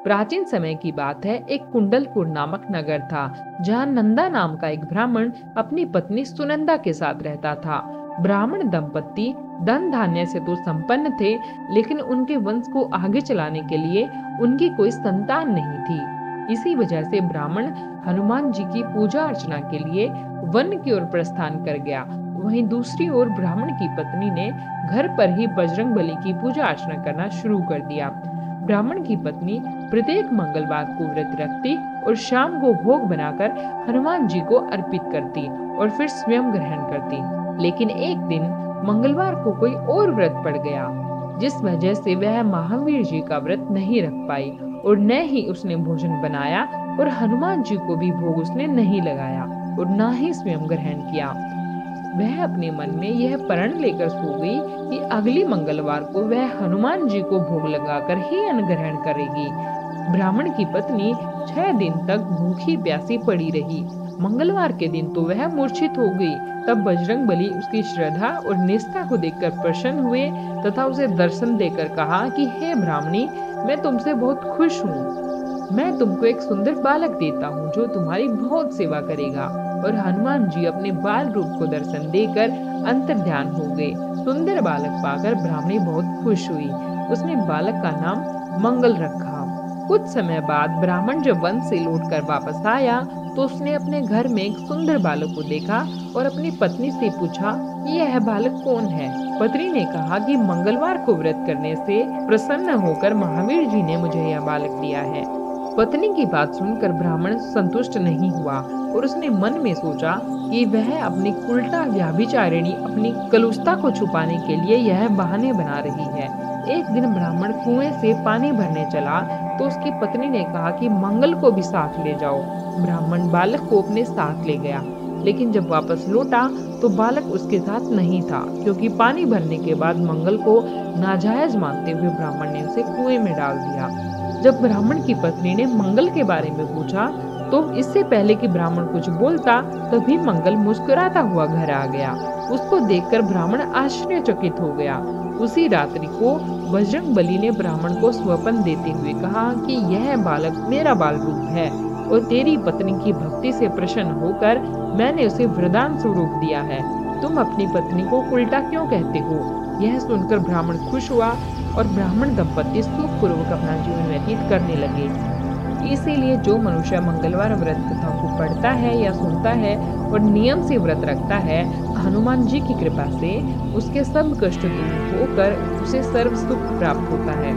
प्राचीन समय की बात है। एक कुंडलपुर नामक नगर था, जहाँ नंदा नाम का एक ब्राह्मण अपनी पत्नी सुनंदा के साथ रहता था। ब्राह्मण दंपत्ति धन धान्य से तो संपन्न थे, लेकिन उनके वंश को आगे चलाने के लिए उनकी कोई संतान नहीं थी। इसी वजह से ब्राह्मण हनुमान जी की पूजा अर्चना के लिए वन की ओर प्रस्थान कर गया। वहीं दूसरी ओर ब्राह्मण की पत्नी ने घर पर ही बजरंग बली की पूजा अर्चना करना शुरू कर दिया। ब्राह्मण की पत्नी प्रत्येक मंगलवार को व्रत रखती और शाम को भोग बनाकर हनुमान जी को अर्पित करती और फिर स्वयं ग्रहण करती। लेकिन एक दिन मंगलवार को कोई और व्रत पड़ गया, जिस वजह से वह महावीर जी का व्रत नहीं रख पाई और न ही उसने भोजन बनाया और हनुमान जी को भी भोग उसने नहीं लगाया और न ही स्वयं ग्रहण किया। वह अपने मन में यह प्रण लेकर सो गई कि अगली मंगलवार को वह हनुमान जी को भोग लगाकर ही अन्न ग्रहण करेगी। ब्राह्मण की पत्नी 6 दिन तक भूखी प्यासी पड़ी रही। मंगलवार के दिन तो वह मूर्छित हो गई। तब बजरंग बली उसकी श्रद्धा और निष्ठा को देखकर प्रसन्न हुए तथा उसे दर्शन देकर कहा कि हे ब्राह्मणी, मैं तुमसे बहुत खुश हूँ। मैं तुमको एक सुंदर बालक देता हूँ जो तुम्हारी बहुत सेवा करेगा। और हनुमान जी अपने बाल रूप को दर्शन देकर अंतर्ध्यान हो गए। सुंदर बालक पाकर ब्राह्मणी बहुत खुश हुई। उसने बालक का नाम मंगल रखा। कुछ समय बाद ब्राह्मण जब वन से लौटकर वापस आया तो उसने अपने घर में एक सुंदर बालक को देखा और अपनी पत्नी से पूछा कि यह बालक कौन है। पत्नी ने कहा कि मंगलवार को व्रत करने से प्रसन्न होकर महावीर जी ने मुझे यह बालक दिया है। पत्नी की बात सुनकर ब्राह्मण संतुष्ट नहीं हुआ और उसने मन में सोचा कि वह अपनी उल्टा व्यभिचारिणी अपनी कलुषता को छुपाने के लिए यह बहाने बना रही है। एक दिन ब्राह्मण कुएं से पानी भरने चला तो उसकी पत्नी ने कहा कि मंगल को भी साथ ले जाओ। ब्राह्मण बालक को अपने साथ ले गया, लेकिन जब वापस लौटा तो बालक उसके साथ नहीं था, क्योंकि पानी भरने के बाद मंगल को नाजायज मानते हुए ब्राह्मण ने उसे कुएं में डाल दिया। जब ब्राह्मण की पत्नी ने मंगल के बारे में पूछा तो इससे पहले कि ब्राह्मण कुछ बोलता तभी मंगल मुस्कुराता हुआ घर आ गया। उसको देखकर ब्राह्मण आश्चर्यचकित हो गया। उसी रात्रि को बजरंग बली ने ब्राह्मण को स्वप्न देते हुए कहा कि यह बालक मेरा बाल रूप है और तेरी पत्नी की भक्ति से प्रसन्न होकर मैंने उसे वरदान स्वरूप दिया है। तुम अपनी पत्नी को उल्टा क्यों कहते हो? यह सुनकर ब्राह्मण खुश हुआ और ब्राह्मण दंपत्ति सुखपूर्वक अपना जीवन व्यतीत करने लगे। इसीलिए जो मनुष्य मंगलवार व्रत कथा को पढ़ता है या सुनता है और नियम से व्रत रखता है, हनुमान जी की कृपा से उसके सब कष्ट दूर होकर उसे सर्व सुख प्राप्त होता है।